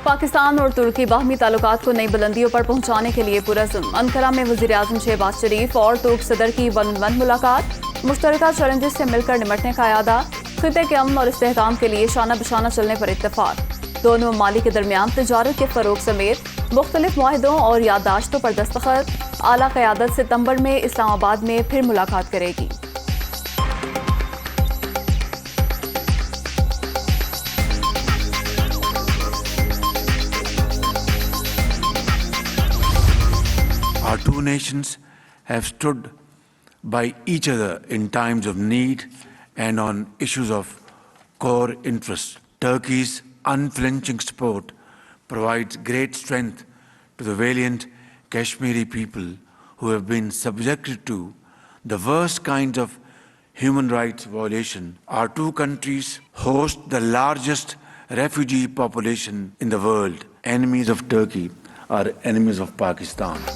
पाकिस्तान और तुर्की बाहमी ताल्लुकात को नई बुलंदियों पर पहुंचाने के लिए पुरज़्म। अंकारा में वज़ीर-ए-आज़म शहबाज शरीफ और तुर्क सदर की वन मुलाकात। मुश्तरका चैलेंजेस से मिलकर निमटने का इरादा। खिते के अमन और इस्तेहकाम के लिए शाना बशाना चलने पर इत्तफाक। दोनों ममालिक के दरमियान तिजारत के फ़रोग समेत मुख्तलिफ मुआहिदों और याददाश्तों पर दस्तखत। आला क़यादत सितंबर में इस्लामाबाद में फिर मुलाकात करेगी। Our two nations have stood by each other in times of need and on issues of core interest. Turkey's unflinching support provides great strength to the valiant Kashmiri people who have been subjected to the worst kinds of human rights violation. Our two countries host the largest refugee population in the world. Enemies of Turkey are enemies of Pakistan.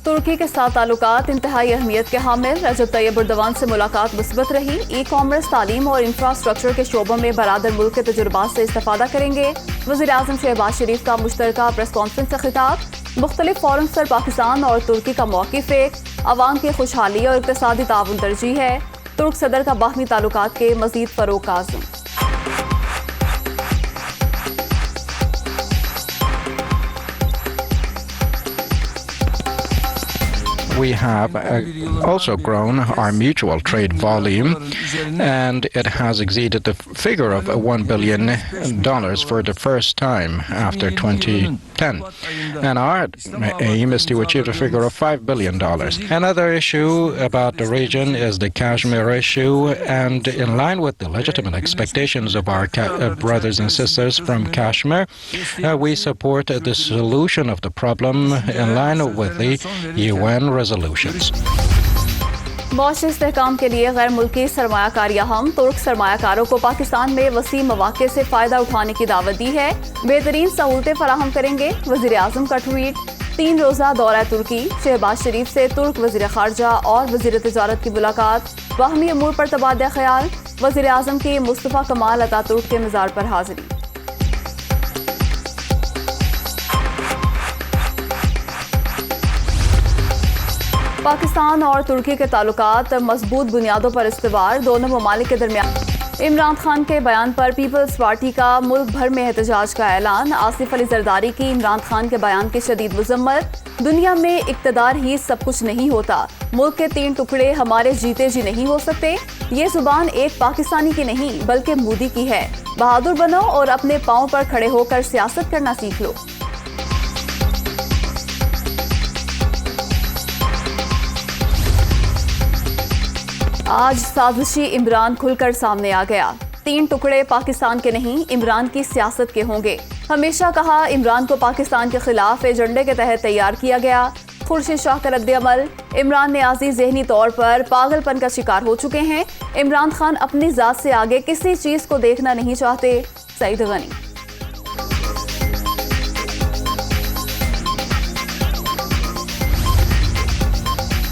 तुर्की के साथ ताल्लुकात इंतहाई अहमियत के हामिल। रजब Tayyip Erdogan से मुलाकात मुस्बत रही। ई-कॉमर्स, तालीम और इंफ्रास्ट्रक्चर के शोबों में बरादर मुल्क के तजुर्बात से इस्तेफादा करेंगे। वज़ीर-ए-आज़म शहबाज शरीफ का मुश्तरका प्रेस कॉन्फ्रेंस से खिताब। मुख्तलिफ फोरम्स पर पाकिस्तान और तुर्की का मौक़िफ़ एक। अवाम की खुशहाली और इक़्तिसादी ताउन तरजीह है। तुर्क सदर का बाहमी ताल्लुकात के मज़ीद फ़रोग़ का आज़म। We have also grown our mutual trade volume, and it has exceeded the figure of $1 billion for the first time after 2010. And our aim is to achieve the figure of $5 billion. Another issue about the region is the Kashmir issue, and in line with the legitimate expectations of our brothers and sisters from Kashmir, we support the solution of the problem in line with the UN resolutions. मौशे इस्तेहकाम के लिए गैर मुल्की सरमायाकारी अहम। तुर्क सरमायाकारों को पाकिस्तान में वसी मौक़े से फ़ायदा उठाने की दावत दी है। बेहतरीन सहूलतें फराहम करेंगे। वज़ीर-ए-आज़म का ट्वीट। 3 रोज़ा दौरा तुर्की। शहबाज शरीफ से तुर्क वज़ीर ख़ारजा और वज़ीर तिजारत की मुलाकात। बाहमी अमूर पर तबादला ख्याल। वज़ीर-ए-आज़म की मुस्तफ़ा कमाल अतातुर्क के मज़ार पर हाज़िरी। पाकिस्तान और तुर्की के ताल्लुकात मजबूत बुनियादों पर इस्तवार। दोनों ममालिक के दरमियान। इमरान खान के बयान पर पीपल्स पार्टी का मुल्क भर में एहतजाज का ऐलान। आसिफ अली जरदारी की इमरान खान के बयान की शदीद मजम्मत। दुनिया में इक़्तिदार ही सब कुछ नहीं होता। मुल्क के 3 टुकड़े हमारे जीते जी नहीं हो सकते। ये जुबान एक पाकिस्तानी की नहीं बल्कि मोदी की है। बहादुर बनो और अपने पाँव पर खड़े होकर सियासत करना सीख लो। आज साजिशी इमरान खुलकर सामने आ गया। 3 टुकड़े पाकिस्तान के नहीं, इमरान की सियासत के होंगे। हमेशा कहा इमरान को पाकिस्तान के खिलाफ एजेंडे के तहत तैयार किया गया। खुर्शीद शाह का रद्द-ए-अमल। इमरान न्याज़ी ज़हनी तौर पर पागलपन का शिकार हो चुके हैं। इमरान खान अपनी ज़ात से आगे किसी चीज़ को देखना नहीं चाहते। सईद गनी।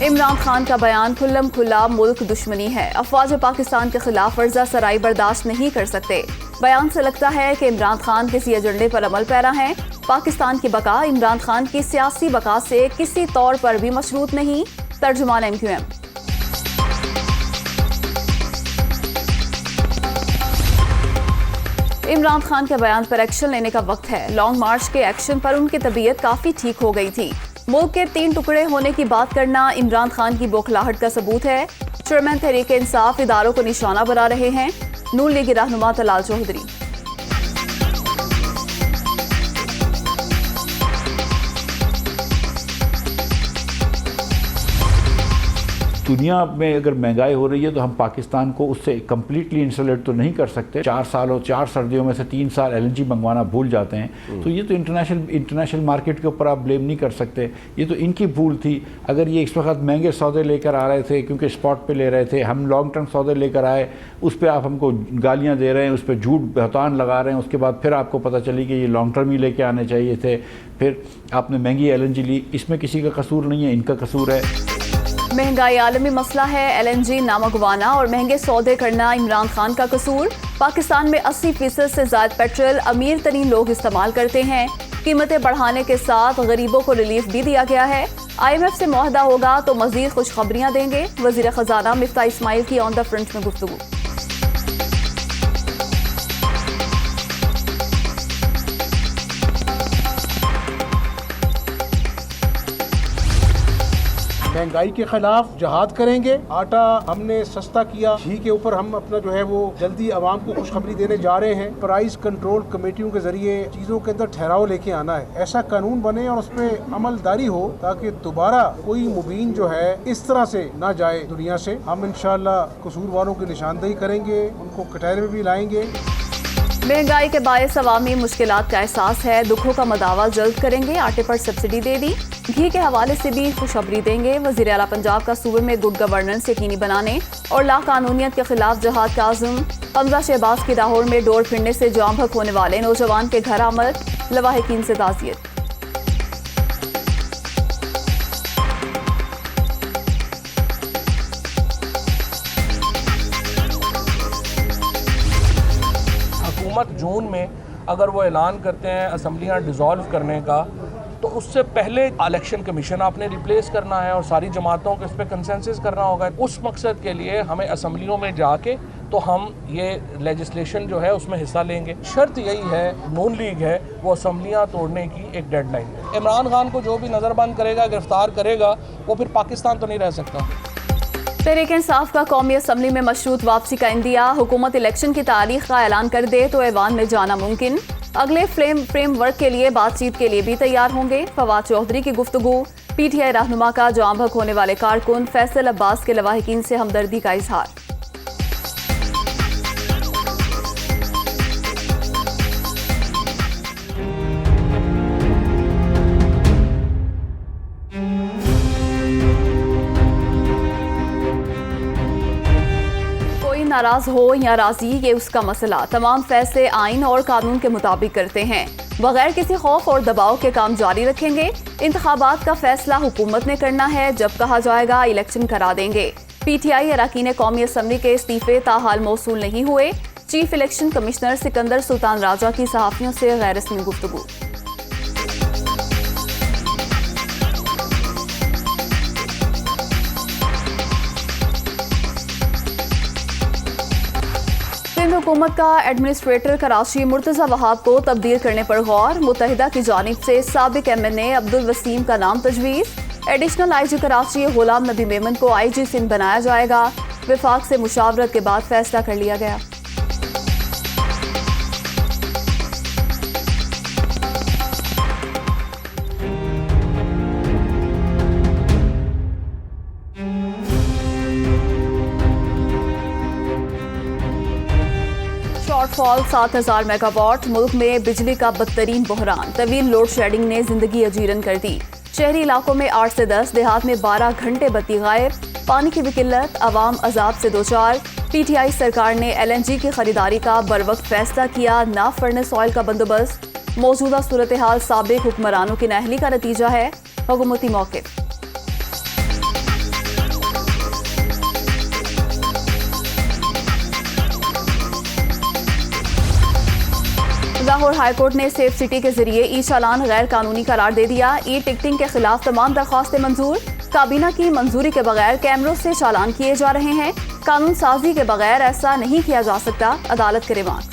इमरान खान का बयान खुल्लम खुल्ला मुल्क दुश्मनी है। अफवाज पाकिस्तान के खिलाफ वर्जा सराई बर्दाश्त नहीं कर सकते। बयान से लगता है कि इमरान खान किसी एजेंडे पर अमल पैरा हैं। पाकिस्तान की बका इमरान खान की सियासी बका से किसी तौर पर भी मशरूत नहीं। तर्जुमान MQM। इमरान खान के बयान पर एक्शन लेने का वक्त है। लॉन्ग मार्च के एक्शन पर उनकी तबीयत काफी ठीक हो गई थी। मुल्क के 3 टुकड़े होने की बात करना इमरान खान की बौखलाहट का सबूत है। चेयरमैन तहरीक इंसाफ इदारों को निशाना बना रहे हैं। नून लीग रहनुमा तलाल चौधरी। दुनिया में अगर महंगाई हो रही है तो हम पाकिस्तान को उससे कम्प्लीटली इंसुलेट तो नहीं कर सकते। 4 सालों 4 सर्दियों में से 3 साल LNG मंगवाना भूल जाते हैं। तो ये तो इंटरनेशनल मार्केट के ऊपर आप ब्लेम नहीं कर सकते। ये तो इनकी भूल थी। अगर ये इस वक्त महंगे सौदे लेकर आ रहे थे क्योंकि स्पॉट पे ले रहे थे, हम लॉन्ग टर्म सौदे लेकर आए, उस पर आप हमको गालियाँ दे रहे हैं, उस पर झूठ बहतान लगा रहे हैं। उसके बाद फिर आपको पता चली कि ये लॉन्ग टर्म ही लेके आने चाहिए थे। फिर आपने महंगी LNG ली। इसमें किसी का कसूर नहीं है, इनका कसूर है। महंगाई आलमी मसला है, LNG ना मंगवाना और महंगे सौदे करना इमरान खान का कसूर। पाकिस्तान में 80% से ज्यादा पेट्रोल अमीर तरीन लोग इस्तेमाल करते हैं। कीमतें बढ़ाने के साथ गरीबों को रिलीफ भी दिया गया है। IMF से मुआहदा होगा तो मजीद खुशखबरियां देंगे। वजीर खजाना मिफ्ताह इस्माइल की ऑन द फ्रंट में गुफ्तगू। महंगाई के खिलाफ जहाद करेंगे। आटा हमने सस्ता किया, घी के ऊपर हम अपना जो है वो जल्दी आवाम को खुशखबरी देने जा रहे हैं। प्राइस कंट्रोल कमेटियों के जरिए चीजों के अंदर ठहराव लेके आना है। ऐसा कानून बने और उस पर अमलदारी हो ताकि दोबारा कोई मुबीन जो है इस तरह से ना जाए दुनिया से। हम इंशाअल्लाह कसूरवारों की निशानदेही करेंगे, उनको कटहरे में भी लाएंगे। महंगाई के बायस अवामी मुश्किलात का एहसास है, दुखों का मदावा जल्द करेंगे। आटे पर सब्सिडी दे दी, घी के हवाले से भी खुशखबरी देंगे। वजीर आला पंजाब का सूबे में गुड गवर्नेंस यकीनी बनाने और लाकानूनियत के खिलाफ जहाद का आज़म। हमजा शहबाज की लाहौर में डोर फिरने से जाम भक होने वाले नौजवान के घर आमद, लवाहिकीन से ताज़ियत। जून में अगर वो ऐलान करते हैं असम्बलियाँ डिज़ोल्व करने का, तो उससे पहले इलेक्शन कमीशन आपने रिप्लेस करना है और सारी जमातों को इस पर कंसेंसस करना होगा। उस मकसद के लिए हमें असम्बलियों में जाके तो हम ये लेजिस्लेशन जो है उसमें हिस्सा लेंगे। शर्त यही है, नून लीग है वो असम्बलियाँ तोड़ने की एक डेडलाइन है। इमरान खान को जो भी नज़रबंद करेगा, गिरफ्तार करेगा, वो फिर पाकिस्तान तो नहीं रह सकता। तहरीक इंसाफ का कौमी असम्बली में मशरूत वापसी का इंदिया। हुकूमत इलेक्शन की तारीख का ऐलान कर दे तो ऐवान में जाना मुमकिन। अगले फ्रेमवर्क के लिए बातचीत के लिए भी तैयार होंगे। फवाद चौधरी की गुफ्तगू। PTI रहनुमा का जाम भक होने वाले कारकुन फैसल अब्बास के लवाहिकीन से हमदर्दी का इजहार। नाराज हो या राजी, ये उसका मसला। तमाम फैसले आइन और कानून के मुताबिक करते हैं, बगैर किसी खौफ और दबाव के काम जारी रखेंगे। इंतखाबात का फैसला हुकूमत ने करना है, जब कहा जाएगा इलेक्शन करा देंगे। PTI अरकान कौमी असम्बली के इस्तीफे ताहाल मौसूल नहीं हुए। Chief election commissioner Sikandar Sultan Raja की सहाफियों से गैर रस्मी गुफ्तगू। हुकूमत का एडमिनिस्ट्रेटर कराची मुर्तज़ा वहाब को तब्दील करने पर गौर। मुत्तहिदा की जानिब से साबिक MNA अब्दुल वसीम का नाम तजवीज़। एडिशनल IG कराची गुलाम नबी मेमन को IG सिंध बनाया जाएगा। विफाक से मुशावरत के बाद फैसला कर लिया गया। Shortfall 7000 megawatt. मुल्क में बिजली का बदतरीन बहरान। तवील लोड शेडिंग ने जिंदगी अजीरन कर दी। शहरी इलाकों में 8 से 10, देहात में 12 घंटे बत्ती गायब। पानी की भी किल्लत, अवाम अजाब से दोचार। PTI सरकार ने LNG की खरीदारी का बरवक्त फैसला किया। ना फर्नेस ऑयल का बंदोबस्त। मौजूदा सूरत हाल साबिक हुक्मरानों की नाअहली का नतीजा है। हुकूमती मौक़िफ़। लाहौर हाईकोर्ट ने सेफ सिटी के जरिए ई-चालान गैर कानूनी करार दे दिया। टिकटिंग के खिलाफ तमाम दरख्वास्तें मंजूर। काबीना की मंजूरी के बगैर कैमरों से चालान किए जा रहे हैं। कानून साजी के बगैर ऐसा नहीं किया जा सकता, अदालत के रिमार्क।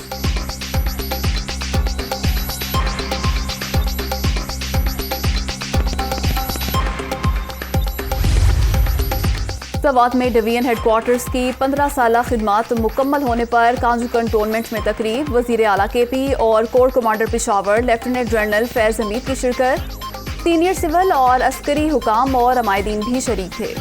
सवात में डिवीजन हेडक्वार्टर्स की 15 साला खिदमात मुकम्मल होने पर कांजू कंटोनमेंट में तकरीब। वजीर आला KP और core commander Peshawar lieutenant general Faiz Hamid की शिरकत। सीनियर सिविल और अस्करी हुकाम और अमायदीन भी शरीक थे।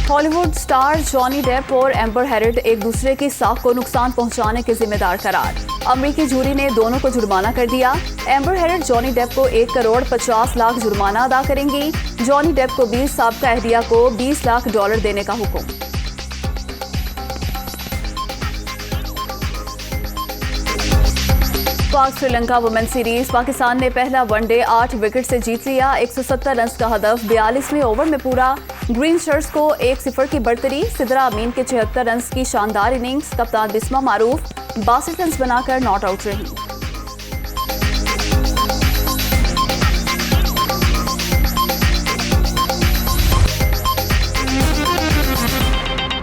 हॉलीवुड स्टार जॉनी डेप और एम्बर हेर्ड एक दूसरे की साख को नुकसान पहुंचाने के जिम्मेदार करार। अमेरिकी जूरी ने दोनों को जुर्माना कर दिया। एम्बर हेर्ड जॉनी डेप को 1 करोड़ 50 लाख जुर्माना अदा करेंगी। जॉनी डेप को भी साबका अहदिया को $20 लाख देने का हुक्म। पाक श्रीलंका वुमेन सीरीज पाकिस्तान ने पहला वनडे 8 विकेट से जीत लिया। 170 रन का हदफ 42वें ओवर में पूरा। ग्रीन शर्ट्स को 1-0 की बढ़तरी। सिद्रा अमीन के 76 रन की शानदार इनिंग्स। कप्तान बिस्मा मारूफ 62 रन बनाकर नॉट आउट रही।